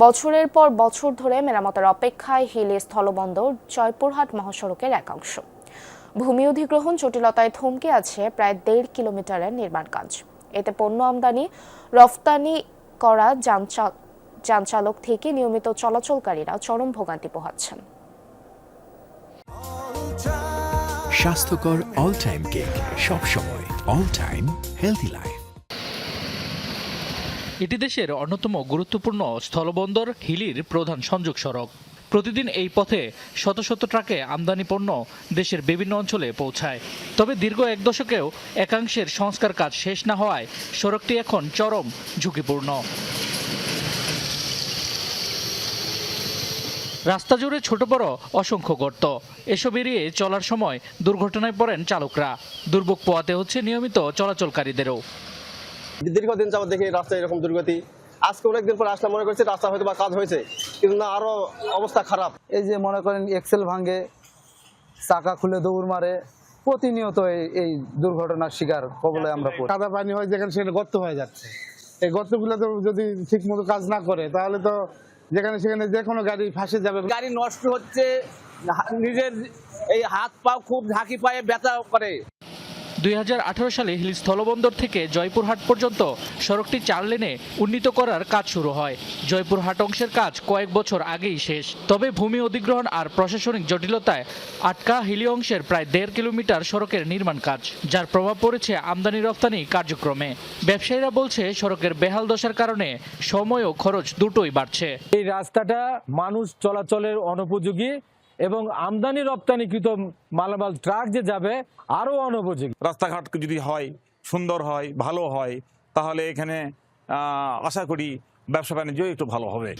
বছরের পর বছর ধরে মেরামতের অপেক্ষায় হিলি স্থলবন্দর জয়পুরহাট মহাসড়কের একাংশ। ভূমি অধিগ্রহণ জটিলতায় থমকে আছে প্রায় 1.5 কিলোমিটারের নির্মাণ কাজ। এতে পণ্য আমদানি রফতানি করা যানচালক থেকে নিয়মিত চলাচলকারীরা চরম ভোগান্তি পোহাচ্ছেন। স্বাস্থ্যকর অল টাইম কেক, সব সময় অল টাইম হেলদি লাইফ। এটি দেশের অন্যতম গুরুত্বপূর্ণ স্থলবন্দর হিলির প্রধান সংযোগ সড়ক। প্রতিদিন এই পথে শত শত ট্রাকে আমদানি পণ্য দেশের বিভিন্ন অঞ্চলে পৌঁছায়। তবে দীর্ঘ এক দশকেও একাংশের সংস্কার কাজ শেষ না হওয়ায় সড়কটি এখন চরম ঝুঁকিপূর্ণ। রাস্তা জুড়ে ছোট বড় অসংখ্য গর্ত, এসব এড়িয়ে চলার সময় দুর্ঘটনায় পড়েন চালকরা। দুর্ভোগ পোহাতে হচ্ছে নিয়মিত চলাচলকারীদেরও। দীর্ঘদিন যাবত দেখি রাস্তায় এরকম দুর্গতি। আজকে অনেকদিন পর আসলে মনে করছি রাস্তা হয়তো বা কাজ হয়েছে, কিন্তু না, আরো অবস্থা খারাপ। এই যে মনে করেন এক্সেল ভাঙে, চাকা খুলে দৌড় মারে, প্রতিনিয়ত এই দুর্ঘটনার শিকার কবলে আমরা পড়ি। কাদা পানি হয় যেখানে সেখানে গর্ত হয়ে যাচ্ছে। এই গর্তগুলো তো যদি ঠিক মতো কাজ না করে তাহলে তো যেখানে সেখানে যে কোনো গাড়ি ফাঁসে যাবে। গাড়ি নষ্ট হচ্ছে, নিজের এই হাত পা খুব ঝাঁকি পায়ে ব্যথা করে। 2018 সালে হিলি স্থলবন্দর থেকে জয়পুরহাট পর্যন্ত সড়কটি 4 লেনে উন্নীত করার কাজ শুরু হয়। জয়পুরহাট অংশের কাজ কয়েক বছর আগেই শেষ। তবে ভূমি অধিগ্রহণ আর প্রশাসনিক জটিলতায় আটকা হিলি অংশের প্রায় 1.5 কিলোমিটার সড়কের নির্মাণ কাজ, যার প্রভাব পড়েছে আমদানি রপ্তানি কার্যক্রমে। ব্যবসায়ীরা বলছে সড়কের বেহাল দশার কারণে সময় ও খরচ দুটোই বাড়ছে। এই রাস্তাটা মানুষ চলাচলের অনুপযোগী এবং আমদানি রপ্তানিকৃত মালামাল ট্রাক যে যাবে আরো অনুপযোগী। রাস্তাঘাট যদি হয়, সুন্দর হয়, ভালো হয়, তাহলে এখানে আশা করি ব্যবসা বাণিজ্য একটু ভালো হবে।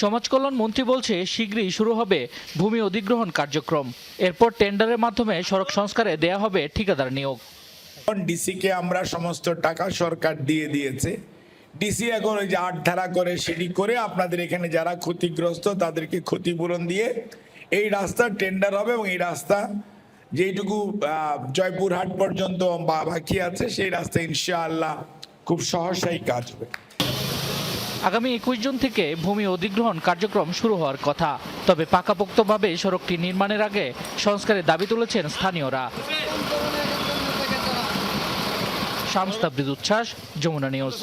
সমাজ কল্যাণ মন্ত্রী বলছে শীঘ্রই শুরু হবে ভূমি অধিগ্রহণ কার্যক্রম। এরপর টেন্ডারের মাধ্যমে সড়ক সংস্কারে দেয়া হবে ঠিকাদার নিয়োগ। ডিসিকে আমরা সমস্ত টাকা সরকার দিয়ে দিয়েছে। ডিসি এখন ওই যে 8 ধারা করে সিঁড়ি করে আপনাদের এখানে যারা ক্ষতিগ্রস্ত তাদেরকে ক্ষতিপূরণ দিয়ে এই রাস্তা টেন্ডার হবে এবং এই রাস্তা যেটুকু জয়পুরহাট পর্যন্ত বাকি আছে সেই রাস্তা ইনশাআল্লাহ খুব সহসাই কাজ হবে। আগামী 21 জুন থেকে ভূমি অধিগ্রহণ কার্যক্রম শুরু হওয়ার কথা। তবে পাকাপোক্তভাবে সড়কটি নির্মাণের আগে সংস্কারের দাবি তুলেছেন স্থানীয়রা। শামস তাবরিজ উচ্ছ্বাস, যমুনা নিউজ।